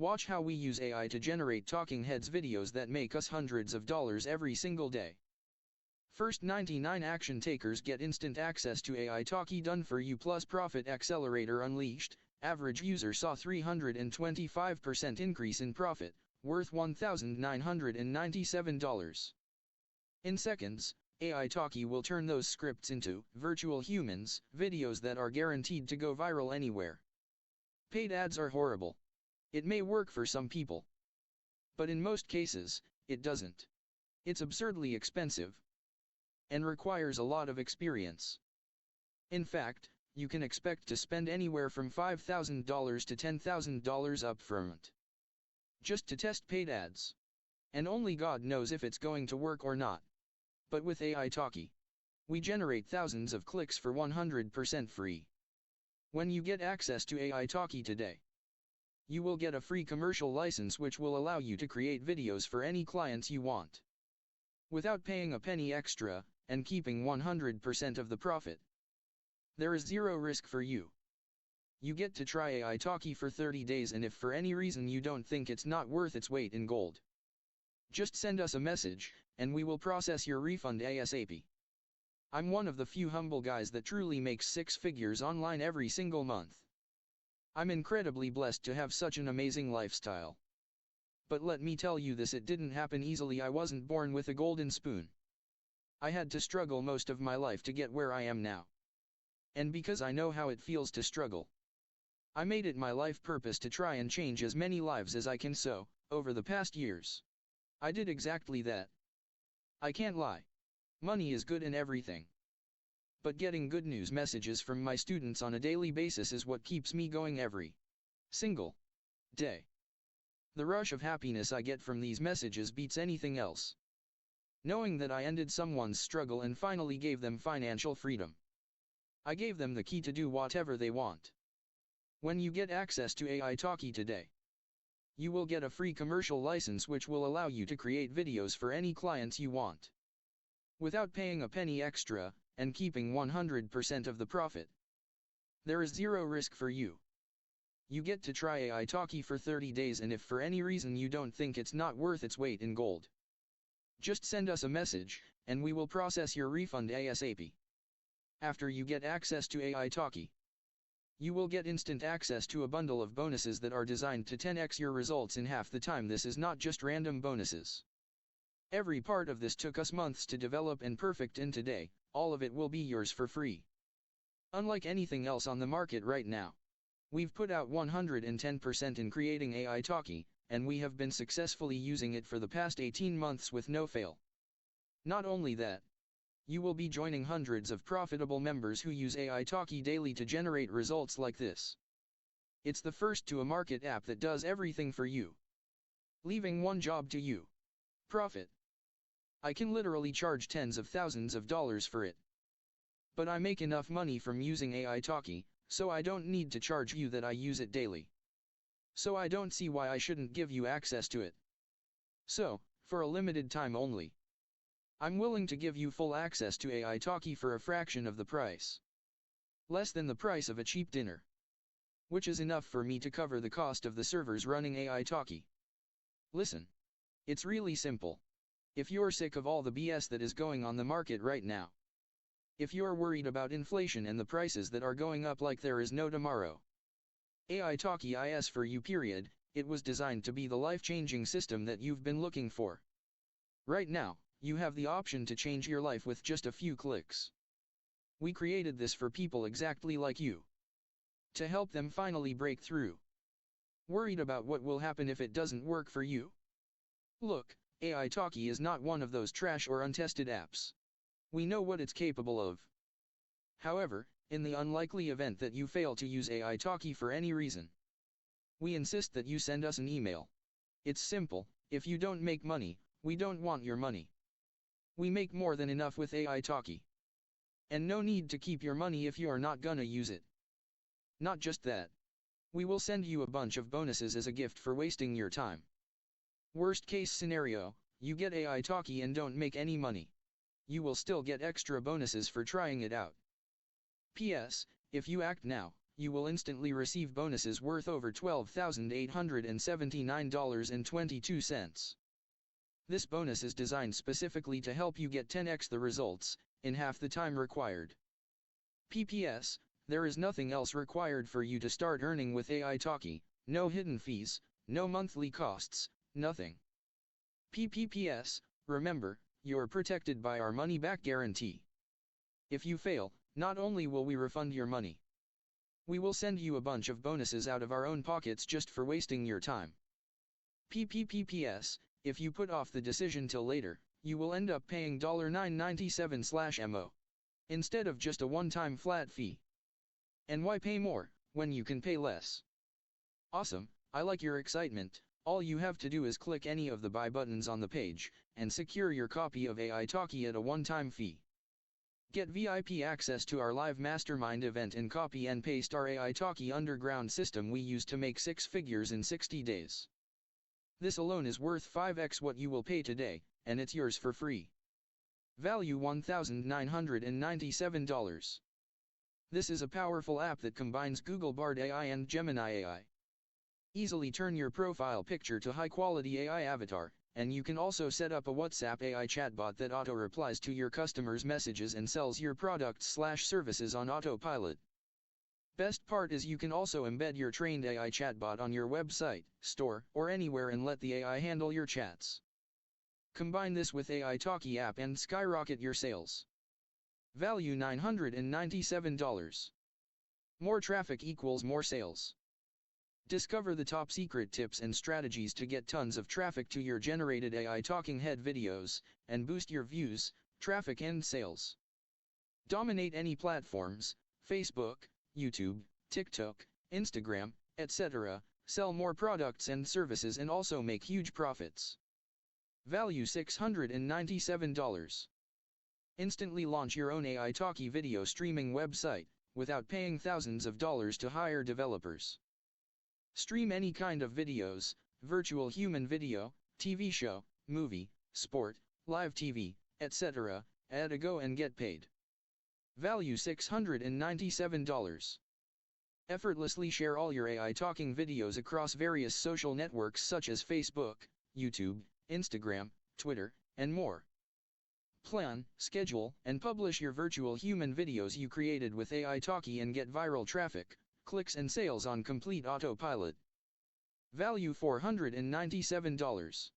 Watch how we use AI to generate talking heads videos that make us hundreds of dollars every single day. First 99 action takers get instant access to AI Talkie done for you plus Profit Accelerator Unleashed. Average user saw 325% increase in profit, worth $1,997. In seconds, AI Talkie will turn those scripts into virtual humans, videos that are guaranteed to go viral anywhere. Paid ads are horrible. It may work for some people, but in most cases, it doesn't. It's absurdly expensive and requires a lot of experience. In fact, you can expect to spend anywhere from $5,000 to $10,000 upfront just to test paid ads. And only God knows if it's going to work or not. But with AI Talkie, we generate thousands of clicks for 100% free. When you get access to AI Talkie today, you will get a free commercial license which will allow you to create videos for any clients you want, without paying a penny extra, and keeping 100% of the profit. There is zero risk for you. You get to try AI Talkie for 30 days, and if for any reason you don't think it's not worth its weight in gold, just send us a message, and we will process your refund ASAP. I'm one of the few humble guys that truly makes six figures online every single month. I'm incredibly blessed to have such an amazing lifestyle. But let me tell you this, it didn't happen easily. I wasn't born with a golden spoon. I had to struggle most of my life to get where I am now. And because I know how it feels to struggle, I made it my life purpose to try and change as many lives as I can. So, over the past years, I did exactly that. I can't lie. Money is good and everything. But getting good news messages from my students on a daily basis is what keeps me going every single day. The rush of happiness I get from these messages beats anything else. Knowing that I ended someone's struggle and finally gave them financial freedom. I gave them the key to do whatever they want. When you get access to AI Talkie today, you will get a free commercial license which will allow you to create videos for any clients you want, without paying a penny extra, and keeping 100% of the profit. There is zero risk for you. You get to try AI Talkie for 30 days, and if for any reason you don't think it's not worth its weight in gold, just send us a message, and we will process your refund ASAP. After you get access to AI Talkie, you will get instant access to a bundle of bonuses that are designed to 10x your results in half the time. This is not just random bonuses. Every part of this took us months to develop and perfect, and today, all of it will be yours for free. Unlike anything else on the market right now, we've put out 110% in creating AI Talkie, and we have been successfully using it for the past 18 months with no fail. Not only that, you will be joining hundreds of profitable members who use AI Talkie daily to generate results like this. It's the first to a market app that does everything for you, leaving one job to you: profit. I can literally charge tens of thousands of dollars for it. But I make enough money from using AI Talkie, so I don't need to charge you that I use it daily. So I don't see why I shouldn't give you access to it. So, for a limited time only, I'm willing to give you full access to AI Talkie for a fraction of the price. Less than the price of a cheap dinner. Which is enough for me to cover the cost of the servers running AI Talkie. Listen. It's really simple. If you're sick of all the BS that is going on the market right now, if you're worried about inflation and the prices that are going up like there is no tomorrow, AI Talkie is for you. It was designed to be the life-changing system that you've been looking for. Right now, you have the option to change your life with just a few clicks. We created this for people exactly like you, to help them finally break through. Worried about what will happen if it doesn't work for you? Look, AI Talkie is not one of those trash or untested apps. We know what it's capable of. However, in the unlikely event that you fail to use AI Talkie for any reason, we insist that you send us an email. It's simple. If you don't make money, we don't want your money. We make more than enough with AI Talkie. And no need to keep your money if you are not gonna use it. Not just that. We will send you a bunch of bonuses as a gift for wasting your time. Worst case scenario, you get AI Talkie and don't make any money. You will still get extra bonuses for trying it out. P.S. If you act now, you will instantly receive bonuses worth over $12,879.22. This bonus is designed specifically to help you get 10x the results, in half the time required. PPS, there is nothing else required for you to start earning with Ai Talkie, no hidden fees, no monthly costs, nothing. PPS, remember, you're protected by our money-back guarantee. If you fail, not only will we refund your money, we will send you a bunch of bonuses out of our own pockets just for wasting your time. PPS, if you put off the decision till later, you will end up paying $9.97/mo. Instead of just a one-time flat fee. And why pay more, when you can pay less? Awesome, I like your excitement. All you have to do is click any of the buy buttons on the page, and secure your copy of Ai Talkie at a one-time fee. Get VIP access to our live mastermind event and copy and paste our Ai Talkie underground system we use to make 6 figures in 60 days. This alone is worth 5x what you will pay today, and it's yours for free. Value $1,997. This is a powerful app that combines Google Bard AI and Gemini AI. Easily turn your profile picture to high-quality AI avatar, and you can also set up a WhatsApp AI chatbot that auto-replies to your customers' messages and sells your products/services on autopilot. Best part is you can also embed your trained AI chatbot on your website, store, or anywhere and let the AI handle your chats. Combine this with Ai Talkie app and skyrocket your sales. Value $997. More traffic equals more sales. Discover the top secret tips and strategies to get tons of traffic to your generated AI talking head videos, and boost your views, traffic and sales. Dominate any platforms, Facebook, YouTube, TikTok, Instagram, etc., sell more products and services and also make huge profits. Value $697. Instantly launch your own Ai Talkie video streaming website, without paying thousands of dollars to hire developers. Stream any kind of videos, virtual human video, TV show, movie, sport, live TV, etc., add a go and get paid. Value $697. Effortlessly share all your AI talking videos across various social networks such as Facebook, YouTube, Instagram, Twitter, and more. Plan, schedule, and publish your virtual human videos you created with Ai Talkie and get viral traffic, clicks and sales on complete autopilot. Value $497.